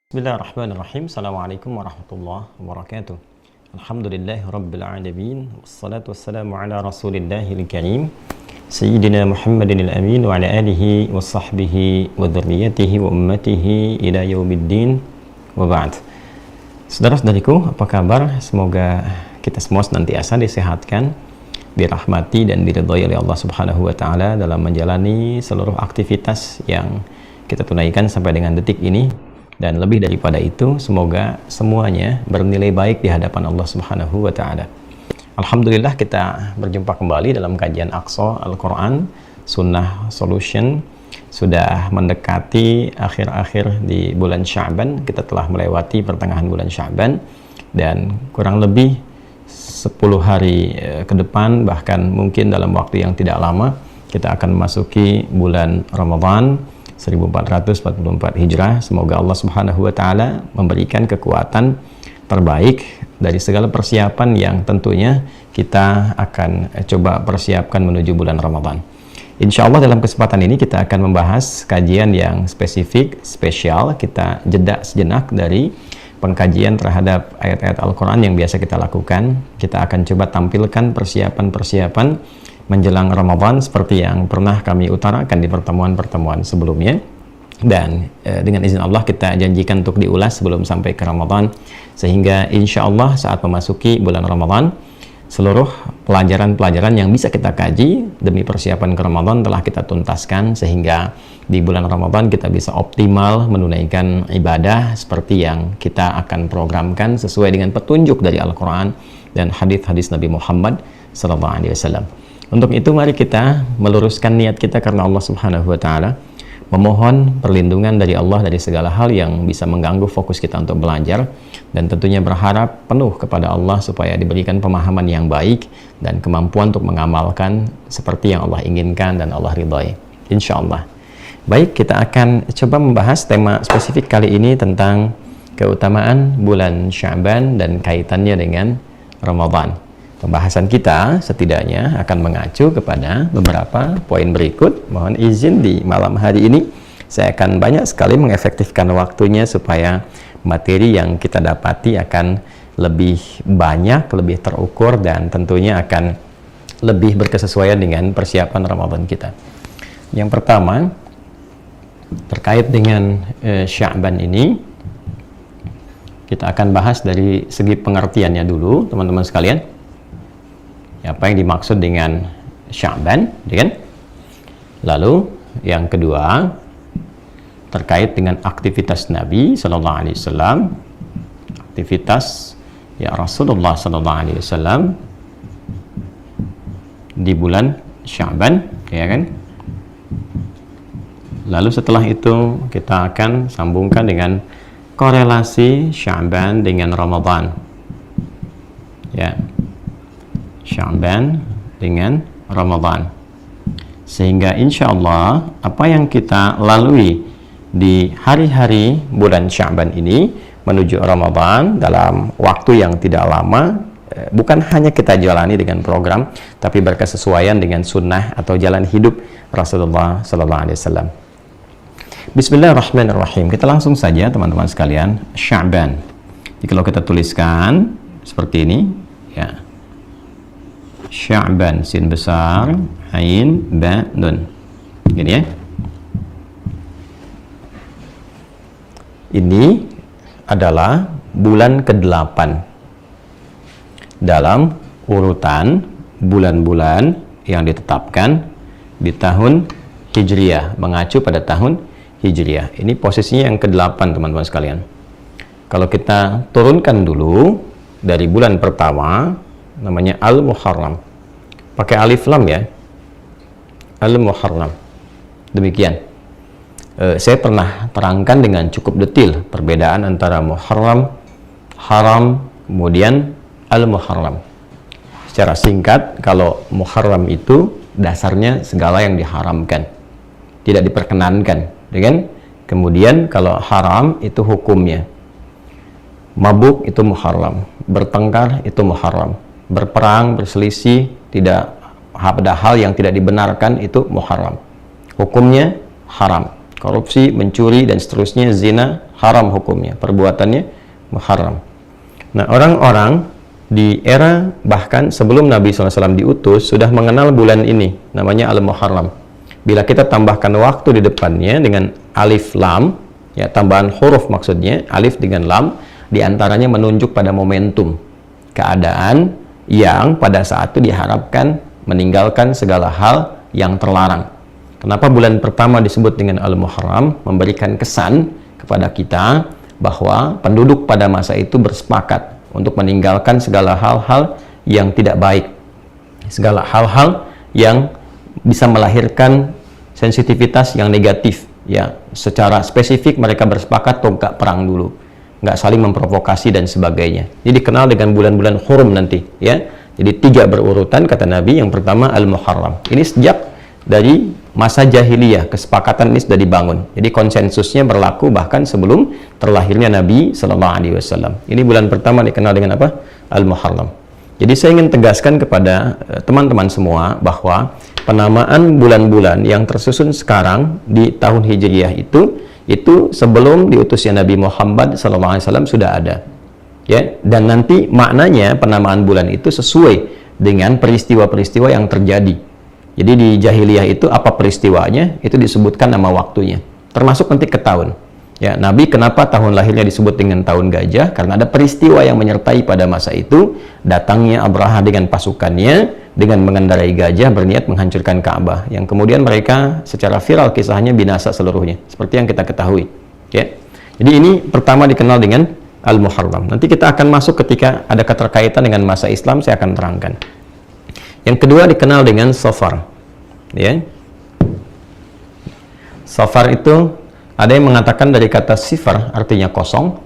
Bismillahirrahmanirrahim. Assalamualaikum warahmatullahi wabarakatuh. Alhamdulillahi rabbil alamin. Wassalatu wassalamu ala rasulillahil karim Sayyidina Muhammadin al-amin wa ala alihi wa sahbihi wa dhurriyyatihi wa ummatihi ila yaumiddin wa ba'd. Saudara-saudariku, apa kabar? Semoga kita semua senantiasa disehatkan, dirahmati dan diridhai oleh Allah Subhanahu wa taala dalam menjalani seluruh aktivitas yang kita tunaikan sampai dengan detik ini. Dan lebih daripada itu, semoga semuanya bernilai baik di hadapan Allah Subhanahu wa taala. Alhamdulillah, kita berjumpa kembali dalam kajian Aqsa Al-Quran Sunnah Solution. Sudah mendekati akhir-akhir di bulan Sya'ban. Kita telah melewati pertengahan bulan Sya'ban, dan kurang lebih 10 hari ke depan, bahkan mungkin dalam waktu yang tidak lama, kita akan memasuki bulan Ramadan 1444 Hijrah. Semoga Allah Subhanahu wa taala memberikan kekuatan terbaik dari segala persiapan yang tentunya kita akan coba persiapkan menuju bulan Ramadan. Insya Allah dalam kesempatan ini kita akan membahas kajian yang spesifik, spesial. Kita jeda sejenak dari pengkajian terhadap ayat-ayat Al-Quran yang biasa kita lakukan. Kita akan coba tampilkan persiapan-persiapan menjelang Ramadan seperti yang pernah kami utarakan di pertemuan-pertemuan sebelumnya, dan dengan izin Allah kita janjikan untuk diulas sebelum sampai ke Ramadan, sehingga insya Allah saat memasuki bulan Ramadan seluruh pelajaran-pelajaran yang bisa kita kaji demi persiapan ke Ramadan telah kita tuntaskan, sehingga di bulan Ramadan kita bisa optimal menunaikan ibadah seperti yang kita akan programkan sesuai dengan petunjuk dari Al-Quran dan hadis-hadis Nabi Muhammad SAW. Untuk itu mari kita meluruskan niat kita karena Allah Subhanahu wa taala, memohon perlindungan dari Allah dari segala hal yang bisa mengganggu fokus kita untuk belajar, dan tentunya berharap penuh kepada Allah supaya diberikan pemahaman yang baik dan kemampuan untuk mengamalkan seperti yang Allah inginkan dan Allah ridhai, insya Allah. Baik, kita akan coba membahas tema spesifik kali ini tentang keutamaan bulan Sya'ban dan kaitannya dengan Ramadan. Pembahasan kita setidaknya akan mengacu kepada beberapa poin berikut. Mohon izin di malam hari ini saya akan banyak sekali mengefektifkan waktunya supaya materi yang kita dapati akan lebih banyak, lebih terukur, dan tentunya akan lebih berkesesuaian dengan persiapan Ramadan kita. Yang pertama, terkait dengan Sya'ban ini, kita akan bahas dari segi pengertiannya dulu, teman-teman sekalian. Apa yang dimaksud dengan Sya'ban, kan? Lalu yang kedua terkait dengan aktivitas Nabi Sallallahu Alaihi Wasallam, aktivitas ya Rasulullah Sallallahu Alaihi Wasallam di bulan Sya'ban, ya kan? Lalu setelah itu kita akan sambungkan dengan korelasi Sya'ban dengan Ramadan, ya. Sya'ban dengan Ramadan, sehingga insya Allah apa yang kita lalui di hari-hari bulan Sya'ban ini menuju Ramadan dalam waktu yang tidak lama, bukan hanya kita jalani dengan program, tapi berkesesuaian dengan sunnah atau jalan hidup Rasulullah Sallallahu Alaihi Wasallam. Bismillahirrahmanirrahim. Kita langsung saja teman-teman sekalian, Sya'ban. Jadi kalau kita tuliskan seperti ini, ya. Sya'ban, sin besar, ain, ba, nun. Gini ya. Ini adalah bulan ke-8 dalam urutan bulan-bulan yang ditetapkan di tahun Hijriyah, mengacu pada tahun Hijriyah. Ini posisinya yang ke-8 teman-teman sekalian. Kalau kita turunkan dulu dari bulan pertama, namanya Al-Muharram, pakai alif lam ya, Al-Muharram. Demikian. Saya pernah terangkan dengan cukup detail perbedaan antara Muharram, Haram, kemudian Al-Muharram. Secara singkat, kalau Muharram itu dasarnya segala yang diharamkan, tidak diperkenankan, kan? Kemudian kalau haram itu hukumnya, mabuk itu Muharram, bertengkar itu Muharram, berperang, berselisih, tidak ada hal yang tidak dibenarkan itu Muharram, hukumnya haram. Korupsi, mencuri dan seterusnya, zina haram hukumnya, perbuatannya muharram. Nah, orang-orang di era bahkan sebelum Nabi SAW diutus sudah mengenal bulan ini, namanya Al-Muharram. Bila kita tambahkan waktu di depannya dengan alif lam, ya tambahan huruf maksudnya, alif dengan lam, diantaranya menunjuk pada momentum, keadaan yang pada saat itu diharapkan meninggalkan segala hal yang terlarang. Kenapa bulan pertama disebut dengan Al-Muharram? Memberikan kesan kepada kita bahwa penduduk pada masa itu bersepakat untuk meninggalkan segala hal-hal yang tidak baik, segala hal-hal yang bisa melahirkan sensitivitas yang negatif. Ya, secara spesifik mereka bersepakat untuk nggak perang dulu, nggak saling memprovokasi dan sebagainya. Jadi dikenal dengan bulan-bulan hurum nanti, ya. Jadi 3 berurutan kata Nabi. Yang pertama Al-Muharram. Ini sejak dari masa jahiliyah kesepakatan ini sudah dibangun. Jadi konsensusnya berlaku bahkan sebelum terlahirnya Nabi Sallallahu Alaihi Wasallam. Ini bulan pertama dikenal dengan apa? Al-Muharram. Jadi saya ingin tegaskan kepada teman-teman semua bahwa penamaan bulan-bulan yang tersusun sekarang di tahun Hijriyah itu sebelum diutusnya Nabi Muhammad Sallallahu Alaihi Wasallam sudah ada. Ya, dan nanti maknanya penamaan bulan itu sesuai dengan peristiwa-peristiwa yang terjadi. Jadi di jahiliyah itu apa peristiwanya, itu disebutkan nama waktunya, termasuk nanti ke tahun. Ya, Nabi kenapa tahun lahirnya disebut dengan tahun gajah? Karena ada peristiwa yang menyertai pada masa itu, datangnya Abraha dengan pasukannya, dengan mengendarai gajah berniat menghancurkan Ka'bah, yang kemudian mereka secara viral kisahnya binasa seluruhnya, seperti yang kita ketahui. Ya. Jadi ini pertama dikenal dengan Al-Muharram. Nanti kita akan masuk ketika ada keterkaitan dengan masa Islam, saya akan terangkan. Yang kedua dikenal dengan Safar. Ya. Safar itu ada yang mengatakan dari kata sifar artinya kosong,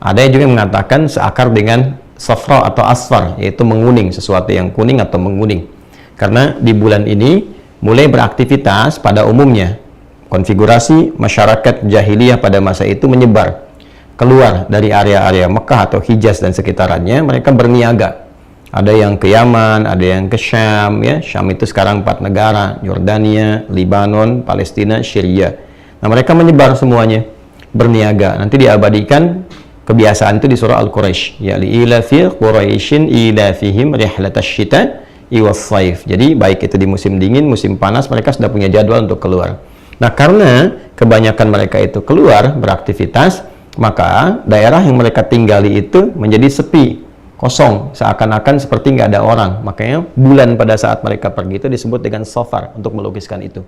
ada yang juga mengatakan seakar dengan safra atau asfar, yaitu menguning, sesuatu yang kuning atau menguning. Karena di bulan ini mulai beraktivitas pada umumnya. Konfigurasi masyarakat jahiliyah pada masa itu menyebar keluar dari area-area Mekah atau Hijaz dan sekitarannya. Mereka berniaga. Ada yang ke Yaman, ada yang ke Syam, ya. Syam itu sekarang 4 negara, Yordania, Libanon, Palestina, Syria. Nah, mereka menyebar semuanya, berniaga. Nanti diabadikan kebiasaan itu di surah Al-Quraisy, ya li'ilafi Quraisyin ilafihim rihlatash syita iwas saif. Jadi baik itu di musim dingin, musim panas, mereka sudah punya jadwal untuk keluar. Nah, karena kebanyakan mereka itu keluar beraktivitas, maka daerah yang mereka tinggali itu menjadi sepi, kosong, seakan-akan seperti nggak ada orang. Makanya bulan pada saat mereka pergi itu disebut dengan Safar, untuk melukiskan itu.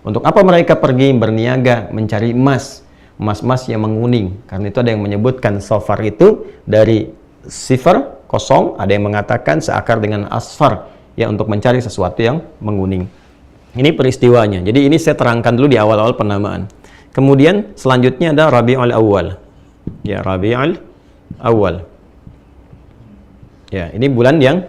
Untuk apa mereka pergi berniaga, mencari emas, emas-emas yang menguning. Karena itu ada yang menyebutkan Safar itu dari sifar, kosong, ada yang mengatakan seakar dengan asfar, ya, untuk mencari sesuatu yang menguning. Ini peristiwanya. Jadi ini saya terangkan dulu di awal-awal penamaan. Kemudian selanjutnya ada Rabiul Awal. Ya, Rabiul Awal. Ya, ini bulan yang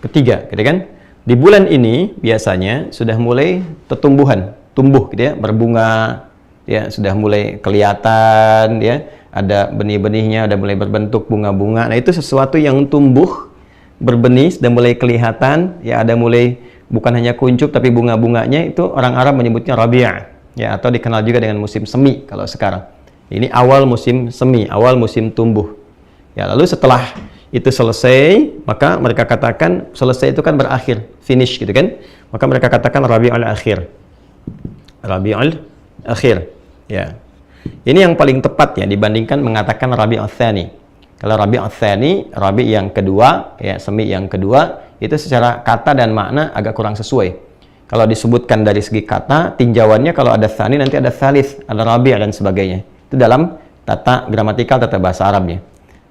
ketiga, gitu kan? Di bulan ini biasanya sudah mulai tumbuh, gitu ya, berbunga, ya, sudah mulai kelihatan, ya, ada benih-benihnya, ada mulai berbentuk bunga-bunga. Nah, itu sesuatu yang tumbuh, berbenih, sudah mulai kelihatan, ya, ada mulai bukan hanya kuncup tapi bunga-bunganya. Itu orang Arab menyebutnya Rabi', ya, atau dikenal juga dengan musim semi kalau sekarang. Ini awal musim semi, awal musim tumbuh. Ya, lalu setelah itu selesai, maka mereka katakan selesai itu kan berakhir, finish, gitu kan? Maka mereka katakan Rabiul Akhir. Rabiul Akhir. Ya. Ini yang paling tepat, ya, dibandingkan mengatakan Rabiul Tsani. Kalau Rabiul Tsani, Rabi yang kedua, ya, semi yang kedua, itu secara kata dan makna agak kurang sesuai. Kalau disebutkan dari segi kata, tinjauannya kalau ada Tsani nanti ada Tsalits, ada Rabi' dan sebagainya. Itu dalam tata gramatikal, tata bahasa Arabnya.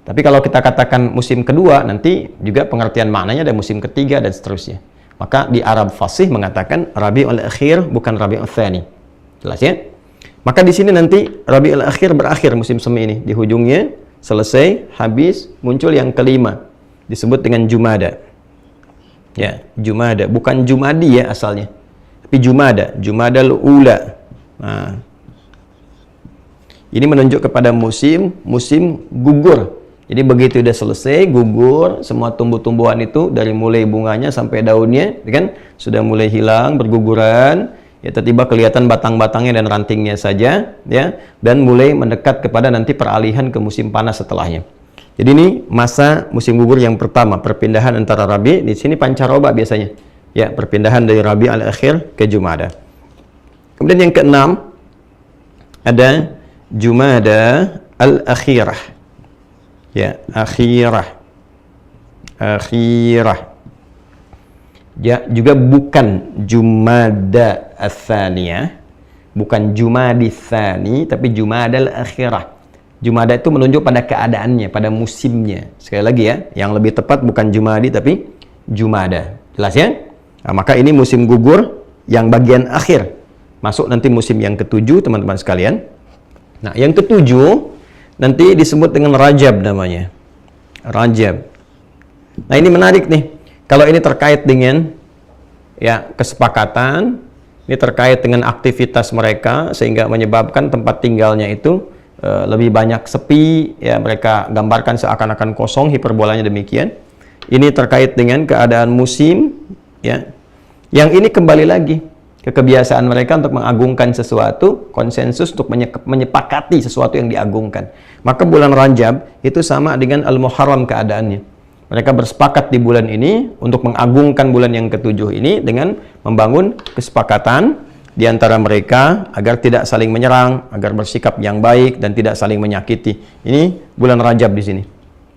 Tapi kalau kita katakan musim kedua, nanti juga pengertian maknanya ada musim ketiga dan seterusnya. Maka di Arab fasih mengatakan Rabiul Akhir, bukan Rabiul Tsani. Jelas, ya? Maka di sini nanti Rabiul Akhir berakhir musim semi ini. Di ujungnya selesai, habis, muncul yang kelima. Disebut dengan Jumada. Ya, Jumada. Bukan Jumadi, ya, asalnya. Tapi Jumada. Jumadal Ula. Nah, ini menunjuk kepada musim gugur. Jadi begitu udah selesai, gugur, semua tumbuh-tumbuhan itu dari mulai bunganya sampai daunnya, kan, sudah mulai hilang, berguguran, Ya, tiba-tiba kelihatan batang-batangnya dan rantingnya saja, ya, dan mulai mendekat kepada nanti peralihan ke musim panas setelahnya. Jadi ini masa musim gugur yang pertama, perpindahan antara Rabi, di sini pancaroba biasanya. Ya, perpindahan dari Rabi al-akhir ke Jumada. Kemudian yang keenam ada Jumada al-akhirah. Ya, akhirah. Ya, juga bukan Jumada ats-tsaniyah, bukan Jumadi tsani, tapi Jumada al-akhirah. Jumada itu menunjuk pada keadaannya, pada musimnya. Sekali lagi ya, yang lebih tepat bukan Jumadi tapi Jumada. Jelas ya? Nah, maka ini musim gugur yang bagian akhir. Masuk nanti musim yang ketujuh, teman-teman sekalian. Nah, yang ketujuh nanti disebut dengan Rajab namanya. Rajab. Nah, ini menarik nih. Kalau ini terkait dengan ya kesepakatan, ini terkait dengan aktivitas mereka sehingga menyebabkan tempat tinggalnya itu lebih banyak sepi, ya mereka gambarkan seakan-akan kosong, hiperbolanya demikian. Ini terkait dengan keadaan musim, ya. Yang ini kembali lagi ke kebiasaan mereka untuk mengagungkan sesuatu, konsensus untuk menyepakati sesuatu yang diagungkan. Maka bulan Rajab itu sama dengan Al-Muharram keadaannya. Mereka bersepakat di bulan ini untuk mengagungkan bulan yang ketujuh ini dengan membangun kesepakatan di antara mereka agar tidak saling menyerang, agar bersikap yang baik dan tidak saling menyakiti. Ini bulan Rajab di sini.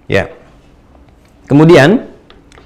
Ya. Kemudian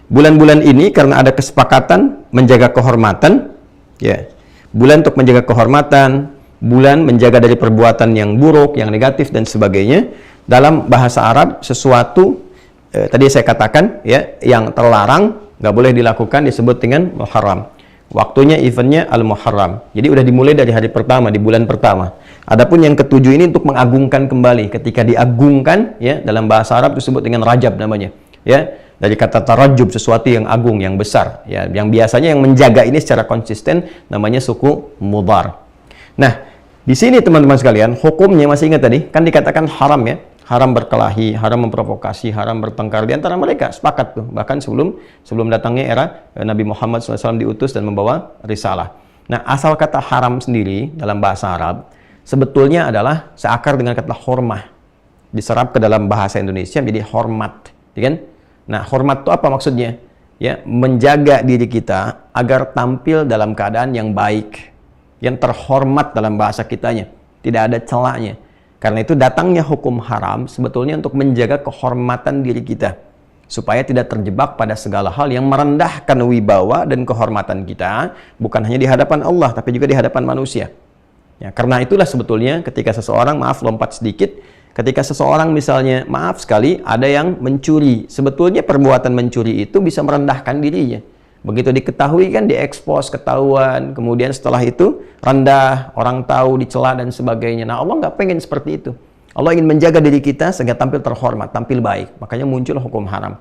bulan-bulan ini karena ada kesepakatan menjaga kehormatan, ya. Bulan untuk menjaga kehormatan, bulan menjaga dari perbuatan yang buruk, yang negatif dan sebagainya. Dalam bahasa Arab sesuatu tadi saya katakan ya, yang terlarang nggak boleh dilakukan disebut dengan Muharram. Waktunya eventnya Al-Muharram. Jadi udah dimulai dari hari pertama, di bulan pertama. Adapun yang ketujuh ini untuk mengagungkan kembali. Ketika diagungkan ya, dalam bahasa Arab disebut dengan Rajab namanya. Ya, dari kata tarajjub, sesuatu yang agung, yang besar. Ya, yang biasanya yang menjaga ini secara konsisten namanya suku Mudhar. Nah, di sini teman-teman sekalian, hukumnya masih ingat tadi, kan dikatakan haram ya. Haram berkelahi, haram memprovokasi, haram bertengkar. Di antara mereka sepakat tuh, bahkan sebelum datangnya era Nabi Muhammad SAW diutus dan membawa risalah. Nah, asal kata haram sendiri dalam bahasa Arab sebetulnya adalah seakar dengan kata hormah, diserap ke dalam bahasa Indonesia menjadi hormat, ya kan? Nah, hormat itu apa maksudnya? Ya, menjaga diri kita agar tampil dalam keadaan yang baik, yang terhormat dalam bahasa kitanya, tidak ada celahnya. Karena itu datangnya hukum haram sebetulnya untuk menjaga kehormatan diri kita. Supaya tidak terjebak pada segala hal yang merendahkan wibawa dan kehormatan kita. Bukan hanya di hadapan Allah, tapi juga di hadapan manusia. Ya, karena itulah sebetulnya ketika seseorang, maaf lompat sedikit, ketika seseorang misalnya, maaf sekali, ada yang mencuri. Sebetulnya perbuatan mencuri itu bisa merendahkan dirinya. Begitu diketahui kan diekspos, ketahuan, kemudian setelah itu rendah, orang tahu, dicela dan sebagainya. Nah, Allah nggak pengen seperti itu. Allah ingin menjaga diri kita sehingga tampil terhormat, tampil baik. Makanya muncul hukum haram.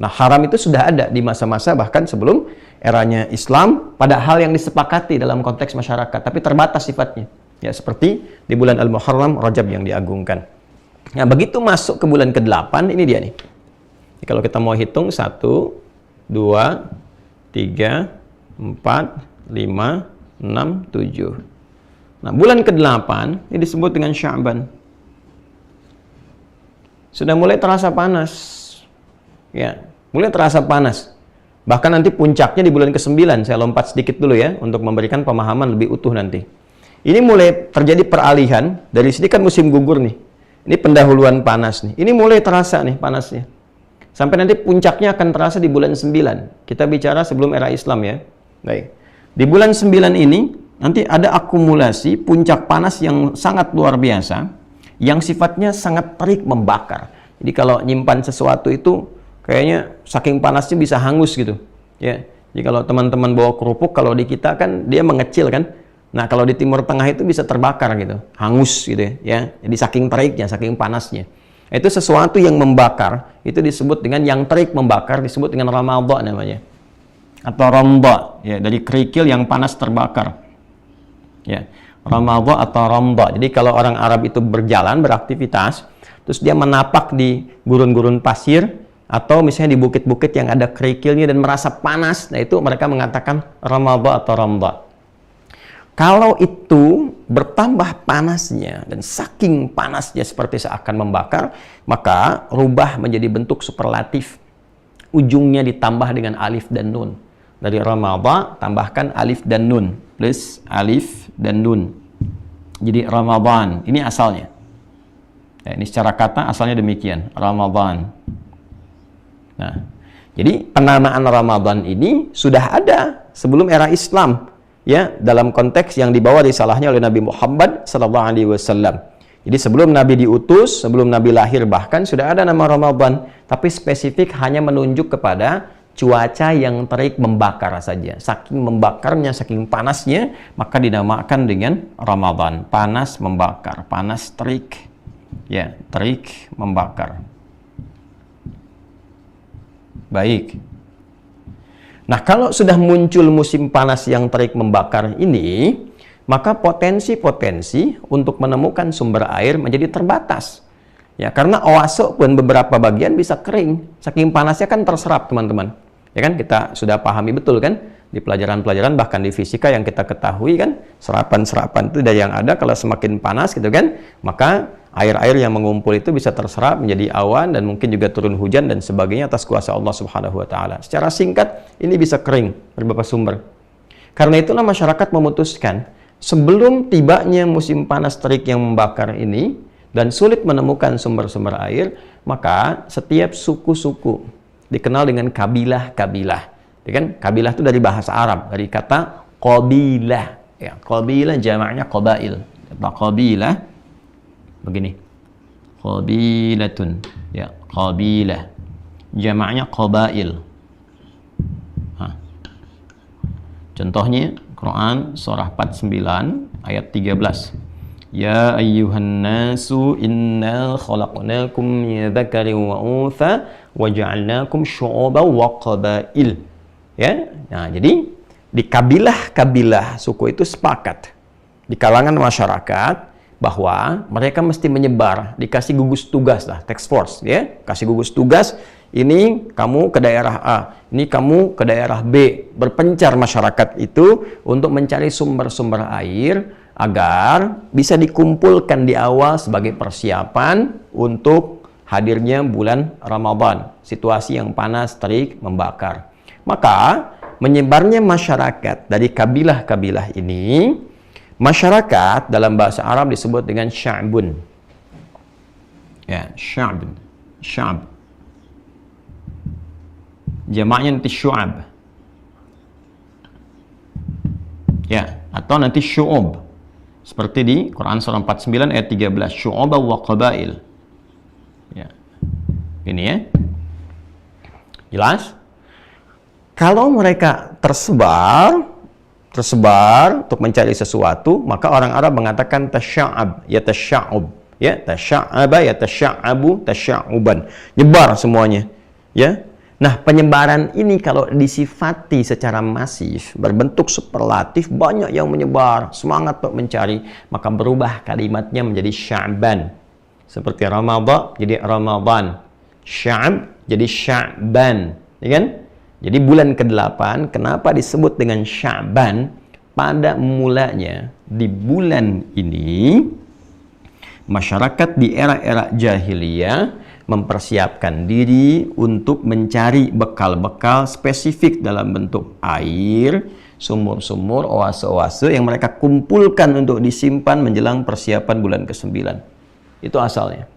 Nah, haram itu sudah ada di masa-masa bahkan sebelum eranya Islam pada hal yang disepakati dalam konteks masyarakat, tapi terbatas sifatnya. Ya, seperti di bulan Al-Muharram, Rajab yang diagungkan. Nah, begitu masuk ke bulan ke-8, ini dia nih. Jadi, kalau kita mau hitung 1, 2, 3, 4, 5, 6, 7. Nah, bulan ke-8 ini disebut dengan Sya'ban. Sudah mulai terasa panas. Ya, mulai terasa panas. Bahkan nanti puncaknya di bulan ke-9. Saya lompat sedikit dulu ya untuk memberikan pemahaman lebih utuh nanti. Ini mulai terjadi peralihan. Dari sini kan musim gugur nih. Ini pendahuluan panas nih. Ini mulai terasa nih panasnya. Sampai nanti puncaknya akan terasa di bulan 9. Kita bicara sebelum era Islam ya. Baik. Di bulan 9 ini, nanti ada akumulasi puncak panas yang sangat luar biasa, yang sifatnya sangat terik membakar. Jadi kalau nyimpan sesuatu itu, kayaknya saking panasnya bisa hangus gitu. Ya. Jadi kalau teman-teman bawa kerupuk, kalau di kita kan dia mengecil kan. Nah kalau di Timur Tengah itu bisa terbakar gitu. Hangus gitu ya. Jadi saking teriknya, saking panasnya. Itu sesuatu yang membakar, itu disebut dengan yang terik membakar, disebut dengan Ramadha namanya. Atau Ramdha, ya, dari kerikil yang panas terbakar. Ya, Ramadha atau Ramdha. Jadi kalau orang Arab itu berjalan, beraktivitas, terus dia menapak di gurun-gurun pasir, atau misalnya di bukit-bukit yang ada kerikilnya dan merasa panas, nah itu mereka mengatakan Ramadha atau Ramdha. Kalau itu bertambah panasnya dan saking panasnya seperti seakan membakar, maka rubah menjadi bentuk superlatif. Ujungnya ditambah dengan alif dan nun. Dari Ramadhan tambahkan alif dan nun plus alif dan nun. Jadi Ramadhan, ini asalnya. Ya, ini secara kata asalnya demikian, Ramadhan. Nah, jadi penamaan Ramadhan ini sudah ada sebelum era Islam, ya, dalam konteks yang dibawa risalahnya oleh Nabi Muhammad SAW. Jadi sebelum Nabi diutus, sebelum Nabi lahir bahkan sudah ada nama Ramadhan, tapi spesifik hanya menunjuk kepada cuaca yang terik membakar saja. Saking membakarnya, saking panasnya, maka dinamakan dengan Ramadhan. Panas membakar, panas terik. Ya, terik membakar. Baik. Nah, kalau sudah muncul musim panas yang terik membakar ini, maka potensi-potensi untuk menemukan sumber air menjadi terbatas. Ya, karena oase pun beberapa bagian bisa kering. Saking panasnya kan terserap, teman-teman. Ya kan, kita sudah pahami betul kan di pelajaran-pelajaran, bahkan di fisika yang kita ketahui kan, serapan-serapan itu dari yang ada kalau semakin panas gitu kan, maka air-air yang mengumpul itu bisa terserap menjadi awan dan mungkin juga turun hujan dan sebagainya atas kuasa Allah Subhanahu wa taala. Secara singkat, ini bisa kering beberapa sumber. Karena itulah masyarakat memutuskan sebelum tibanya musim panas terik yang membakar ini dan sulit menemukan sumber-sumber air, maka setiap suku-suku dikenal dengan kabilah-kabilah. Ya kan? Kabilah itu dari bahasa Arab, dari kata qabilah. Ya, qabilah jamaknya qabail. Kata qabilah begini. Qabilatun. Ya, qabilah. Jamaknya qabail. Contohnya Quran surah 49 ayat 13. Ya ayyuhan nasu inna khalaqnakum min dzakarin wa untha wa ja'alnakum syu'uban wa qabail. Ya. Nah, jadi di kabilah-kabilah suku itu sepakat di kalangan masyarakat bahwa mereka mesti menyebar, dikasih gugus tugas lah, task force, ya, kasih gugus tugas, ini kamu ke daerah A, ini kamu ke daerah B, berpencar masyarakat itu untuk mencari sumber-sumber air agar bisa dikumpulkan di awal sebagai persiapan untuk hadirnya bulan Ramadan, situasi yang panas, terik, membakar. Maka menyebarnya masyarakat dari kabilah-kabilah ini, masyarakat dalam bahasa Arab disebut dengan sya'bun. Ya, sya'bun. Sya'b. Jamaknya nanti syu'ab. Ya, atau nanti syu'ub. Seperti di Quran surah 49 ayat 13, syu'uba wa qabail. Ya. Ini ya. Jelas? Kalau mereka tersebar untuk mencari sesuatu, maka orang Arab mengatakan tasya'ab, ya tasya'ub, ya tasya'aba, ya tasya'abu, tasya'uban, nyebar semuanya, ya. Nah, penyebaran ini kalau disifati secara masif, berbentuk superlatif, banyak yang menyebar, semangat untuk mencari, maka berubah kalimatnya menjadi sya'ban. Seperti Ramadhan jadi Ramadhan, sya'ab jadi sya'ban, ya kan? Jadi bulan ke-8, kenapa disebut dengan Sya'ban? Pada mulanya, di bulan ini, masyarakat di era-era jahiliyah mempersiapkan diri untuk mencari bekal-bekal spesifik dalam bentuk air, sumur-sumur, oase-oase yang mereka kumpulkan untuk disimpan menjelang persiapan bulan ke-9. Itu asalnya.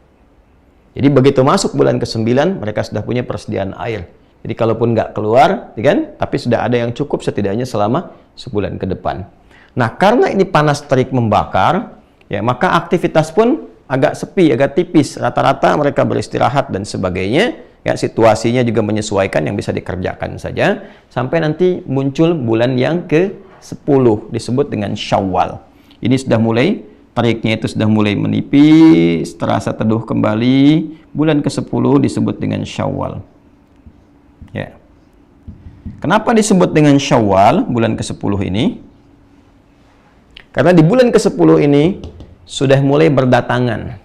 Jadi begitu masuk bulan ke-9, mereka sudah punya persediaan air. Jadi kalaupun nggak keluar, kan? Tapi sudah ada yang cukup setidaknya selama sebulan ke depan. Nah, karena ini panas terik membakar, ya maka aktivitas pun agak sepi, agak tipis. Rata-rata mereka beristirahat dan sebagainya. Ya, situasinya juga menyesuaikan yang bisa dikerjakan saja. Sampai nanti muncul bulan yang ke-10, disebut dengan Syawal. Ini sudah mulai, teriknya itu sudah mulai menipis, terasa teduh kembali. Bulan ke-10 disebut dengan Syawal. Ya. Kenapa disebut dengan Syawal bulan ke-10 ini? Karena di bulan ke-10 ini sudah mulai berdatangan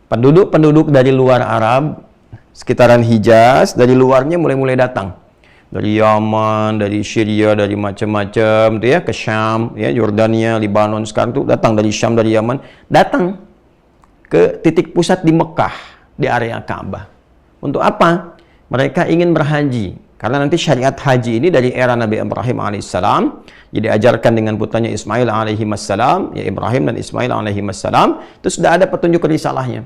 penduduk-penduduk dari luar Arab, sekitaran Hijaz, dari luarnya mulai datang. dari Yaman, dari Syria, dari macam-macam tuh ya, ke Syam, ya, Yordania, Libanon sekarang tuh datang dari Syam, dari Yaman, datang ke titik pusat di Mekah, di area Ka'bah. Untuk apa? Mereka ingin berhaji. Karena nanti syariat haji ini dari era Nabi Ibrahim alaihissalam, jadi diajarkan dengan putranya Ismail alaihissalam, ya Ibrahim dan Ismail alaihissalam, itu sudah ada petunjuk risalahnya.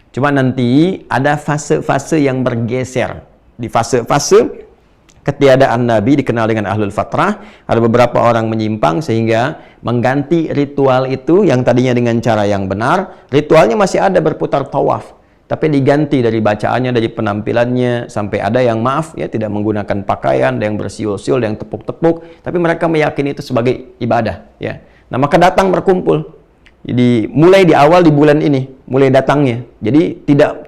Cuma nanti ada fase-fase yang bergeser. Di fase-fase ketiadaan Nabi dikenal dengan Ahlul Fatrah, ada beberapa orang menyimpang sehingga mengganti ritual itu yang tadinya dengan cara yang benar, ritualnya masih ada berputar tawaf. Tapi diganti dari bacaannya, dari penampilannya, sampai ada yang maaf ya tidak menggunakan pakaian, ada yang bersiul-siul, ada yang tepuk-tepuk, tapi mereka meyakini itu sebagai ibadah ya. Nah, maka datang berkumpul. Jadi mulai di awal di bulan ini, mulai datangnya. Jadi tidak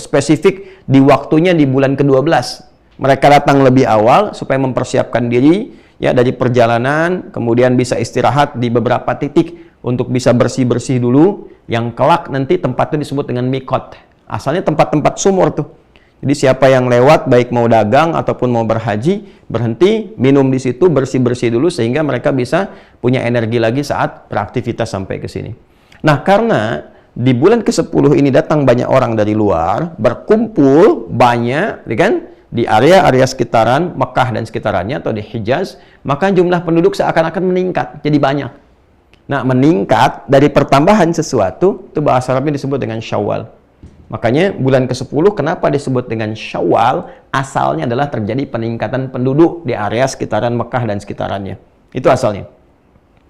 spesifik di waktunya di bulan ke-12. Mereka datang lebih awal supaya mempersiapkan diri ya dari perjalanan, kemudian bisa istirahat di beberapa titik untuk bisa bersih-bersih dulu, yang kelak nanti tempatnya disebut dengan mikot. Asalnya tempat-tempat sumur tuh. Jadi siapa yang lewat, baik mau dagang ataupun mau berhaji, berhenti, minum di situ, bersih-bersih dulu, sehingga mereka bisa punya energi lagi saat beraktivitas sampai ke sini. Nah, karena di bulan ke-10 ini datang banyak orang dari luar, berkumpul banyak, kan? Di area-area sekitaran Mekah dan sekitarannya atau di Hijaz, maka jumlah penduduk seakan-akan meningkat, jadi banyak. Nah, meningkat dari pertambahan sesuatu, itu bahasa Arabnya disebut dengan Syawal. Makanya bulan ke-10 kenapa disebut dengan Syawal? Asalnya adalah terjadi peningkatan penduduk di area sekitaran Mekah dan sekitarannya. Itu asalnya.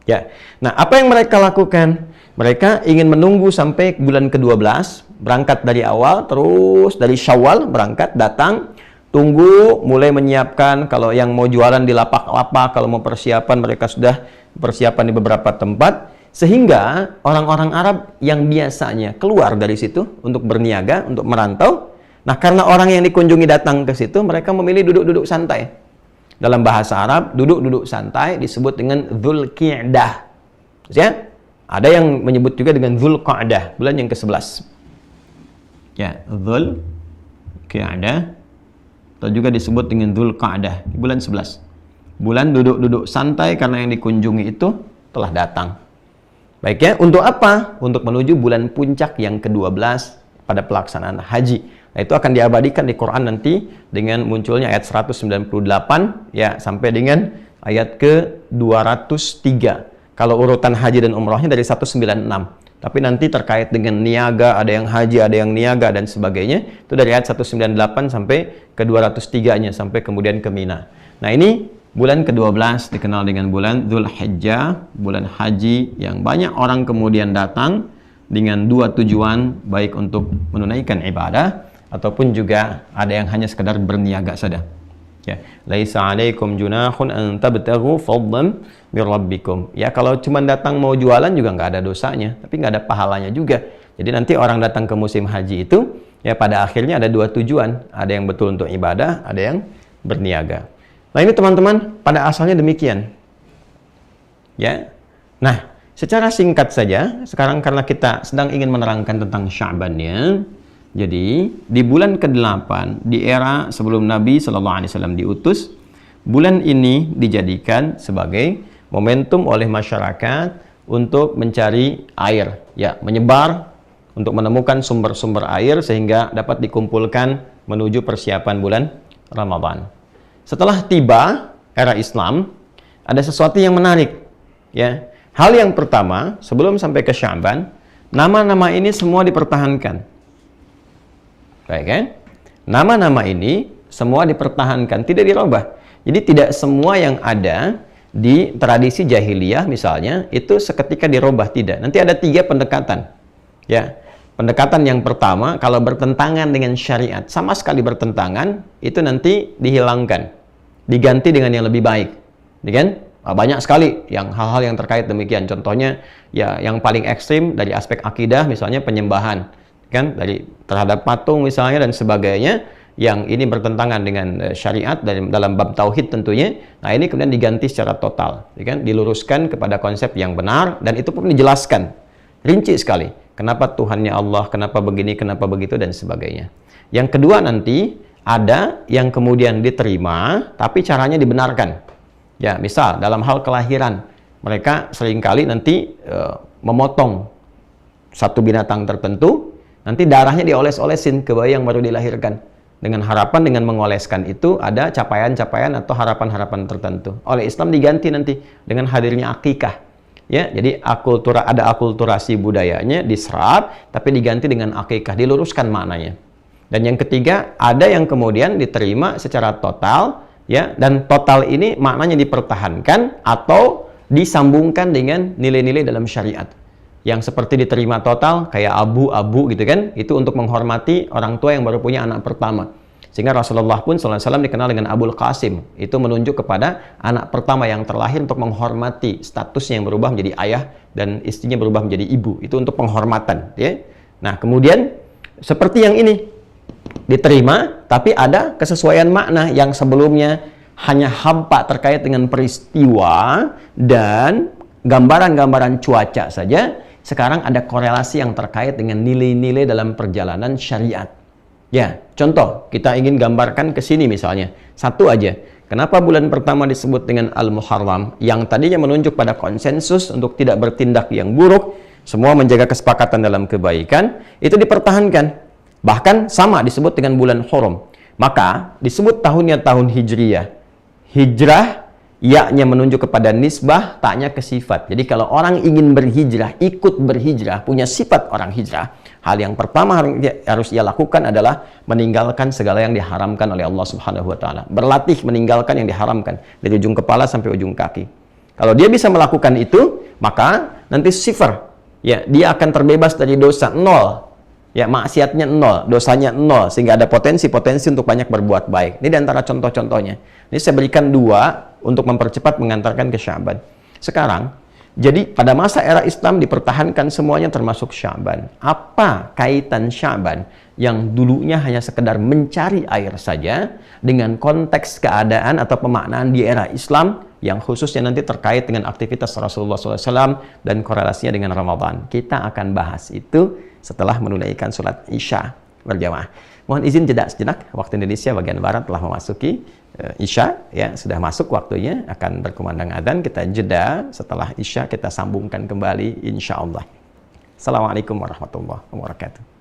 Ya. Nah, apa yang mereka lakukan? Mereka ingin menunggu sampai bulan ke-12, berangkat dari awal, terus dari Syawal berangkat, datang, tunggu, mulai menyiapkan, kalau yang mau jualan di lapak-lapak, kalau mau persiapan, mereka sudah persiapan di beberapa tempat, sehingga orang-orang Arab yang biasanya keluar dari situ untuk berniaga, untuk merantau, nah karena orang yang dikunjungi datang ke situ, mereka memilih duduk-duduk santai. Dalam bahasa Arab, duduk-duduk santai disebut dengan Dzulqi'dah. Ya, ada yang menyebut juga dengan Dzulqa'dah, bulan yang ke-11. Ya, Dzulqi'dah, atau juga disebut dengan Dzulqa'dah, bulan 11. Bulan duduk-duduk santai karena yang dikunjungi itu telah datang. Baik ya, untuk apa? Untuk menuju bulan puncak yang ke-12 pada pelaksanaan haji. Nah, itu akan diabadikan di Quran nanti dengan munculnya ayat 198 ya sampai dengan ayat ke-203. Kalau urutan haji dan umrahnya dari 196. Tapi nanti terkait dengan niaga, ada yang haji, ada yang niaga dan sebagainya, itu dari ayat 198 sampai ke 203-nya sampai kemudian ke Mina. Nah, ini bulan ke-12 dikenal dengan bulan Dzulhijjah, bulan haji yang banyak orang kemudian datang dengan dua tujuan, baik untuk menunaikan ibadah ataupun juga ada yang hanya sekedar berniaga saja. Ya, laisa 'alaikum junahun an tabtaghu fadlan min rabbikum. Ya, kalau cuma datang mau jualan juga nggak ada dosanya, tapi nggak ada pahalanya juga. Jadi nanti orang datang ke musim haji itu ya pada akhirnya ada dua tujuan, ada yang betul untuk ibadah, ada yang berniaga. Nah, ini teman-teman, pada asalnya demikian. Ya. Nah, secara singkat saja, sekarang karena kita sedang ingin menerangkan tentang Sya'bannya, jadi di bulan ke-8 di era sebelum Nabi SAW diutus, bulan ini dijadikan sebagai momentum oleh masyarakat untuk mencari air, ya, menyebar untuk menemukan sumber-sumber air sehingga dapat dikumpulkan menuju persiapan bulan Ramadan. Setelah tiba era Islam, ada sesuatu yang menarik. Ya, hal yang pertama, sebelum sampai ke Sya'ban, nama-nama ini semua dipertahankan. Baik kan? Nama-nama ini semua dipertahankan, tidak dirubah. Jadi tidak semua yang ada di tradisi jahiliyah misalnya itu seketika dirubah, tidak. Nanti ada 3 pendekatan. Ya. Pendekatan yang pertama, kalau bertentangan dengan syariat, sama sekali bertentangan, itu nanti dihilangkan, diganti dengan yang lebih baik, ya kan? Banyak sekali yang hal-hal yang terkait demikian. Contohnya, ya yang paling ekstrim dari aspek akidah, misalnya penyembahan, kan? Dari terhadap patung misalnya dan sebagainya, yang ini bertentangan dengan syariat dalam bab tauhid tentunya. Nah, ini kemudian diganti secara total, ya kan? Diluruskan kepada konsep yang benar dan itu pun dijelaskan rinci sekali. Kenapa Tuhannya Allah, kenapa begini, kenapa begitu, dan sebagainya. Yang kedua nanti, ada yang kemudian diterima, tapi caranya dibenarkan. Ya, misal dalam hal kelahiran, mereka seringkali nanti memotong satu binatang tertentu, nanti darahnya dioles-olesin ke bayi yang baru dilahirkan. Dengan harapan dengan mengoleskan itu ada capaian-capaian atau harapan-harapan tertentu. Oleh Islam diganti nanti dengan hadirnya akikah. Ya, jadi ada akulturasi budayanya diserap, tapi diganti dengan akikah, diluruskan maknanya. Dan yang ketiga, ada yang kemudian diterima secara total, ya, dan total ini maknanya dipertahankan atau disambungkan dengan nilai-nilai dalam syariat. Yang seperti diterima total, kayak abu-abu gitu kan, itu untuk menghormati orang tua yang baru punya anak pertama. Sehingga Rasulullah pun SAW dikenal dengan Abul Qasim. Itu menunjuk kepada anak pertama yang terlahir untuk menghormati statusnya yang berubah menjadi ayah dan istrinya berubah menjadi ibu. Itu untuk penghormatan. Ya. Nah, kemudian seperti yang ini, diterima, tapi ada kesesuaian makna yang sebelumnya hanya hampa terkait dengan peristiwa dan gambaran-gambaran cuaca saja. Sekarang ada korelasi yang terkait dengan nilai-nilai dalam perjalanan syariat. Ya, contoh, kita ingin gambarkan ke sini misalnya. Satu aja. Kenapa bulan pertama disebut dengan Al-Muharram? Yang tadinya menunjuk pada konsensus untuk tidak bertindak yang buruk, semua menjaga kesepakatan dalam kebaikan, itu dipertahankan. Bahkan sama disebut dengan bulan Hurum. Maka disebut tahunnya tahun Hijriyah. Hijrah, ya-nya menunjuk kepada nisbah, taknya ke sifat. Jadi kalau orang ingin berhijrah, ikut berhijrah, punya sifat orang hijrah, hal yang pertama harus ia lakukan adalah meninggalkan segala yang diharamkan oleh Allah Subhanahu wa taala. Berlatih meninggalkan yang diharamkan dari ujung kepala sampai ujung kaki. Kalau dia bisa melakukan itu, maka nanti sifar, ya, dia akan terbebas dari dosa, nol. Ya, maksiatnya nol, dosanya nol, sehingga ada potensi-potensi untuk banyak berbuat baik. Ini di antara contoh-contohnya. Ini saya berikan dua untuk mempercepat mengantarkan ke Sya'ban. Sekarang, jadi pada masa era Islam dipertahankan semuanya termasuk Sya'ban. Apa kaitan Sya'ban yang dulunya hanya sekedar mencari air saja dengan konteks keadaan atau pemaknaan di era Islam yang khususnya nanti terkait dengan aktivitas Rasulullah SAW dan korelasinya dengan Ramadan. Kita akan bahas itu setelah menunaikan sholat Isya berjamaah. Mohon izin jeda sejenak. Waktu Indonesia bagian Barat telah memasuki Isya, ya, sudah masuk waktunya, akan berkumandang adzan. Kita jeda, setelah Isya kita sambungkan kembali insya Allah. Assalamualaikum warahmatullahi wabarakatuh.